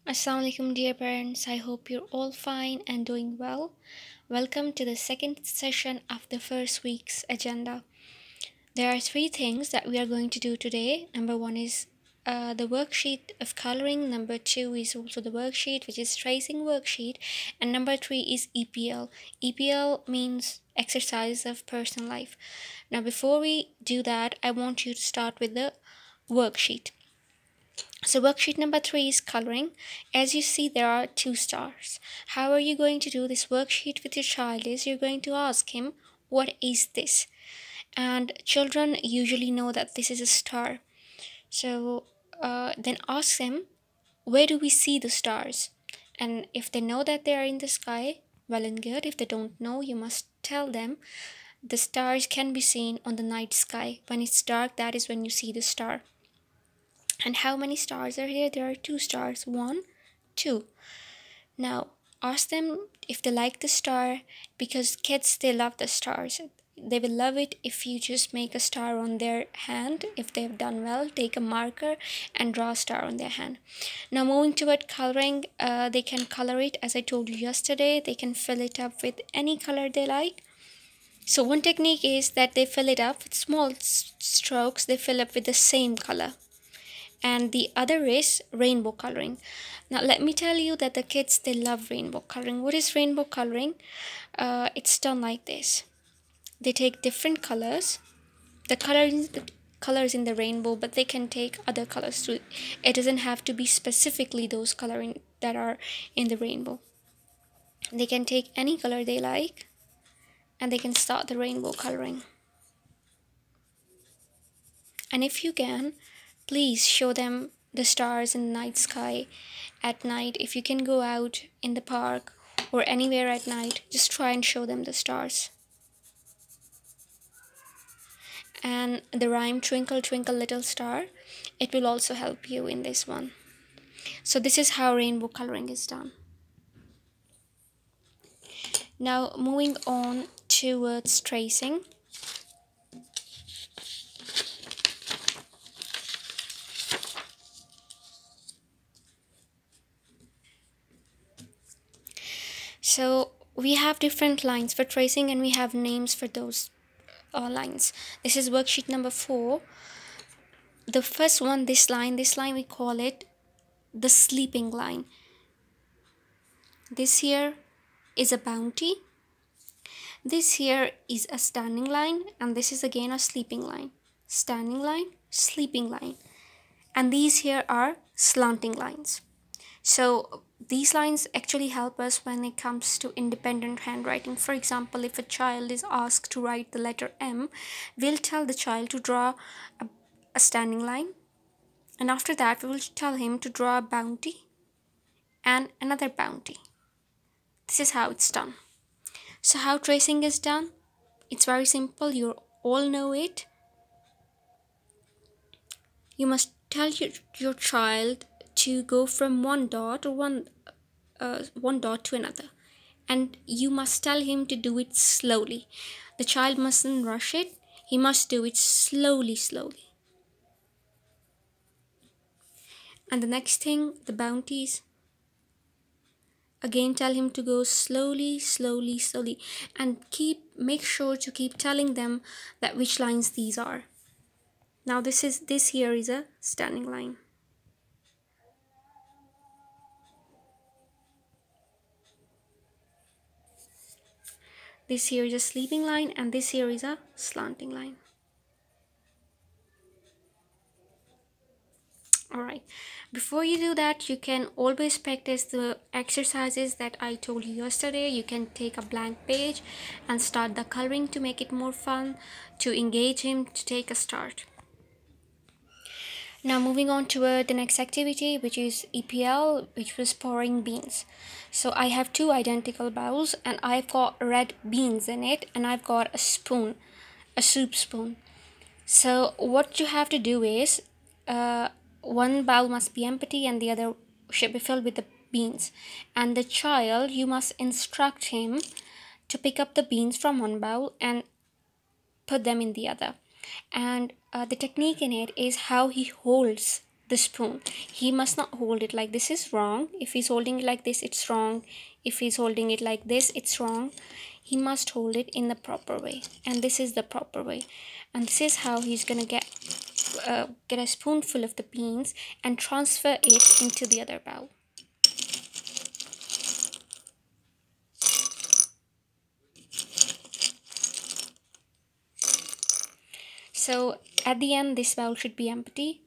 Assalamu alaikum, dear parents. I hope you're all fine and doing well. Welcome to the second session of the first week's agenda. There are three things that we are going to do today. Number one is the worksheet of coloring. Number two is also the worksheet, which is tracing worksheet. And number three is EPL. EPL means exercise of personal life. Now, before we do that, I want you to start with the worksheet. So worksheet number 3 is coloring. As you see, there are 2 stars. How are you going to do this worksheet with your child is you're going to ask him, what is this? And children usually know that this is a star. So then ask them, where do we see the stars? And if they know that they are in the sky, well and good. If they don't know, you must tell them the stars can be seen on the night sky. When it's dark, that is when you see the star. And how many stars are here? There are 2 stars. 1, 2. Now, ask them if they like the star, because kids, they love the stars. They will love it if you just make a star on their hand. If they've done well, take a marker and draw a star on their hand. Now, moving toward coloring, they can color it as I told you yesterday. They can fill it up with any color they like. So one technique is that they fill it up with small strokes. They fill up with the same color. And the other is rainbow coloring. Now let me tell you that the kids, they love rainbow coloring. What is rainbow coloring? It's done like this. They take different colors, the colors in the rainbow, but they can take other colors too. It doesn't have to be specifically those coloring that are in the rainbow. They can take any color they like and they can start the rainbow coloring. And if you can, please show them the stars in the night sky at night. If you can go out in the park or anywhere at night, just try and show them the stars. And the rhyme twinkle twinkle little star, it will also help you in this one. So this is how rainbow coloring is done. Now moving on towards tracing. So we have different lines for tracing and we have names for those lines. This is worksheet number 4. The first one, this line we call it the sleeping line. This here is a bounty. This here is a standing line, and this is again a sleeping line. Standing line, sleeping line. And these here are slanting lines. So these lines actually help us when it comes to independent handwriting. For example, if a child is asked to write the letter M, we'll tell the child to draw a standing line, and after that we will tell him to draw a bounty and another bounty. This is how it's done. So how tracing is done? It's very simple. You all know it. You must tell your child to go from one dot or one dot to another, and you must tell him to do it slowly. The child mustn't rush it. He must do it slowly. And the next thing, the bounties, again tell him to go slowly, and make sure to keep telling them that which lines these are. Now this here is a standing line. This here is a sleeping line, and this here is a slanting line. Alright, before you do that, you can always practice the exercises that I told you yesterday. You can take a blank page and start the coloring to make it more fun, to engage him, to take a start. Now moving on to the next activity, which is EPL, which was pouring beans. So I have 2 identical bowls, and I've got red beans in it, and I've got a spoon, a soup spoon. So what you have to do is one bowl must be empty and the other should be filled with the beans. And the child, you must instruct him to pick up the beans from one bowl and put them in the other. And the technique in it is how he holds the spoon. He must not hold it like this, is wrong. If he's holding it like this, it's wrong. If he's holding it like this, it's wrong. He must hold it in the proper way, and this is the proper way. And this is how he's gonna get a spoonful of the beans and transfer it into the other bowl. So at the end, this bowl should be empty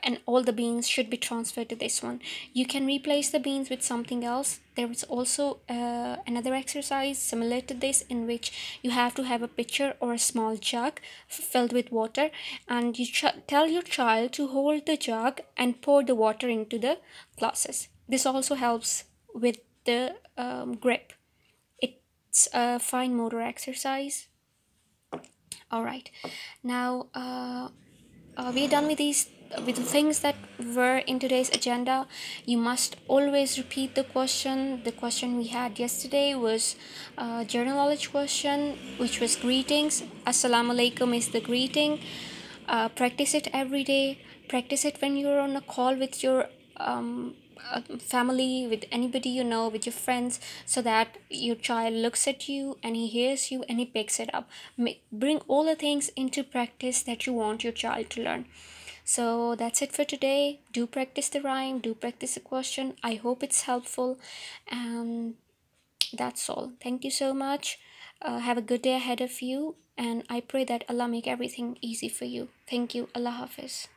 and all the beans should be transferred to this one. You can replace the beans with something else. There is also another exercise similar to this, in which you have to have a pitcher or a small jug filled with water, and you tell your child to hold the jug and pour the water into the glasses. This also helps with the grip. It's a fine motor exercise. All right, now we're done with the things that were in today's agenda. You must always repeat the question. The question we had yesterday was general knowledge question, which was greetings. Assalamu alaikum is the greeting. Practice it every day. Practice it when you're on a call with your family, with anybody you know, with your friends, so that your child looks at you and he hears you and he picks it up. Bring all the things into practice that you want your child to learn. So that's it for today. Do practice the rhyme, do practice the question. I hope it's helpful, and that's all. Thank you so much. Have a good day ahead of you, and I pray that Allah make everything easy for you. Thank you. Allah Hafiz.